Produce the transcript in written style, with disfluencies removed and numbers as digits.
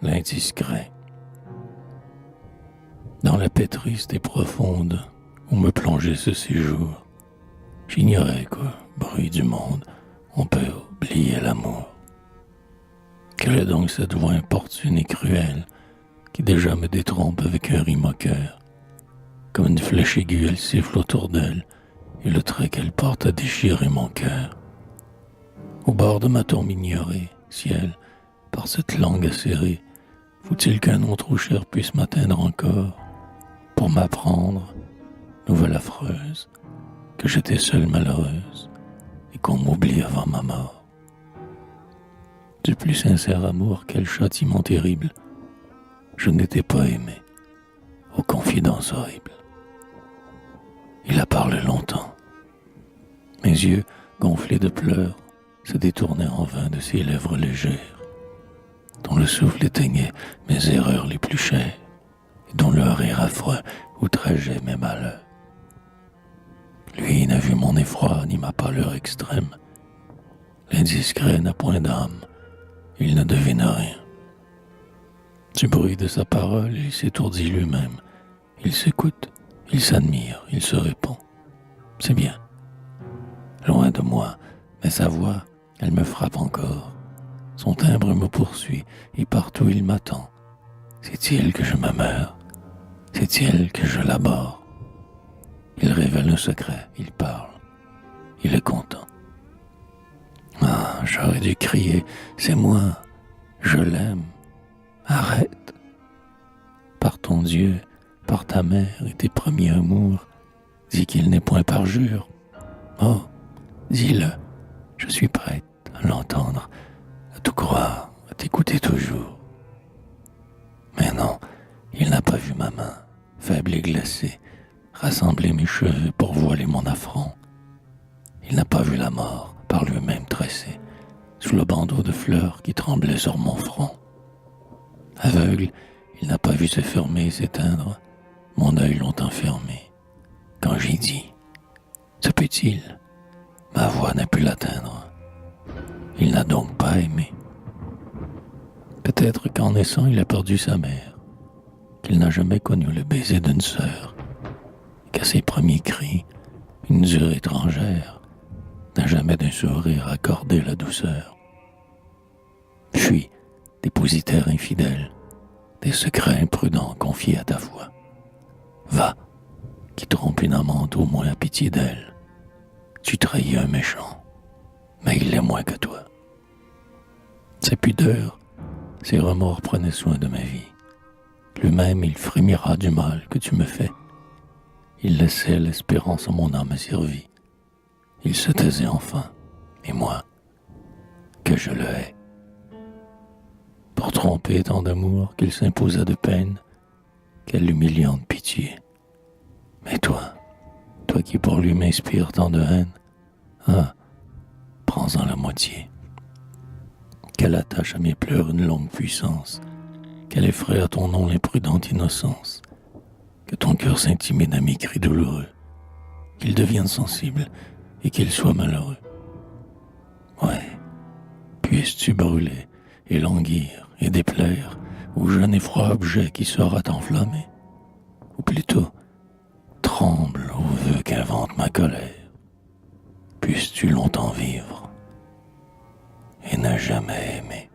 l'indiscret. Dans la paix triste et profonde où me plongeait ce séjour, j'ignorais qu'au bruit du monde, on peut oublier l'amour. Quelle est donc cette voix importune et cruelle qui déjà me détrompe avec un rime moqueur? Comme une flèche aiguë, elle siffle autour d'elle, et le trait qu'elle porte a déchiré mon cœur. Au bord de ma tombe ignorée, ciel, par cette langue acérée, faut-il qu'un nom trop cher puisse m'atteindre encore, pour m'apprendre, nouvelle affreuse, que j'étais seule malheureuse, et qu'on m'oublie avant ma mort. Du plus sincère amour, quel châtiment terrible, je n'étais pas aimé, aux confidences horribles. Il a parlé longtemps. Mes yeux, gonflés de pleurs, se détournaient en vain de ses lèvres légères, dont le souffle éteignait mes erreurs les plus chères, et dont le rire affreux outrageait mes malheurs. Lui n'a vu mon effroi ni ma pâleur extrême. L'indiscret n'a point d'âme, il ne devine rien. Du bruit de sa parole, il s'étourdit lui-même. Il s'écoute, il s'admire, il se répond. C'est bien. Loin de moi, mais sa voix, elle me frappe encore. Son timbre me poursuit, et partout il m'attend. C'est-il que je me meurs? C'est-il que je l'aborde? Il révèle un secret, il parle. Il est content. Ah, j'aurais dû crier, c'est moi, je l'aime. Arrête. Par ton Dieu, par ta mère et tes premiers amours, dis qu'il n'est point parjure. Oh, dis-le, je suis prête à l'entendre, à tout croire, à t'écouter toujours. Mais non, il n'a pas vu ma main, faible et glacée, rassembler mes cheveux pour voiler mon affront. Il n'a pas vu la mort par lui-même tressée, sous le bandeau de fleurs qui tremblait sur mon front. Aveugle, il n'a pas vu se fermer et s'éteindre mon œil longtemps fermé. Quand j'ai dit « Se peut-il ?» ma voix n'a pu l'atteindre. Il n'a donc pas aimé. Peut-être qu'en naissant, il a perdu sa mère, qu'il n'a jamais connu le baiser d'une sœur, qu'à ses premiers cris, une dure étrangère n'a jamais d'un sourire accordé la douceur. Fuis, dépositaire infidèle, des secrets imprudents confiés à ta foi. Va, qui trompe une amante au moins à pitié d'elle. Tu trahis un méchant, mais il l'est moins que toi. Ses pudeurs, ses remords prenaient soin de ma vie. Lui-même, il frémira du mal que tu me fais. Il laissait l'espérance en mon âme asservie. Il se taisait enfin, et moi, que je le hais. Pour tromper tant d'amour qu'il s'imposa de peine, quelle humiliante pitié. Mais toi qui pour lui m'inspires tant de haine, ah, prends-en la moitié. Qu'elle attache à mes pleurs une longue puissance, qu'elle effraie à ton nom l'imprudente innocence, que ton cœur s'intimide à mes cris douloureux, qu'il devienne sensible et qu'il soit malheureux. Ouais, puisses-tu brûler et languir et déplaire au jeune et froid objet qui sera t'enflammer, ou plutôt tremble au vœu qu'invente ma colère. Puisses-tu longtemps vivre et ne jamais aimer.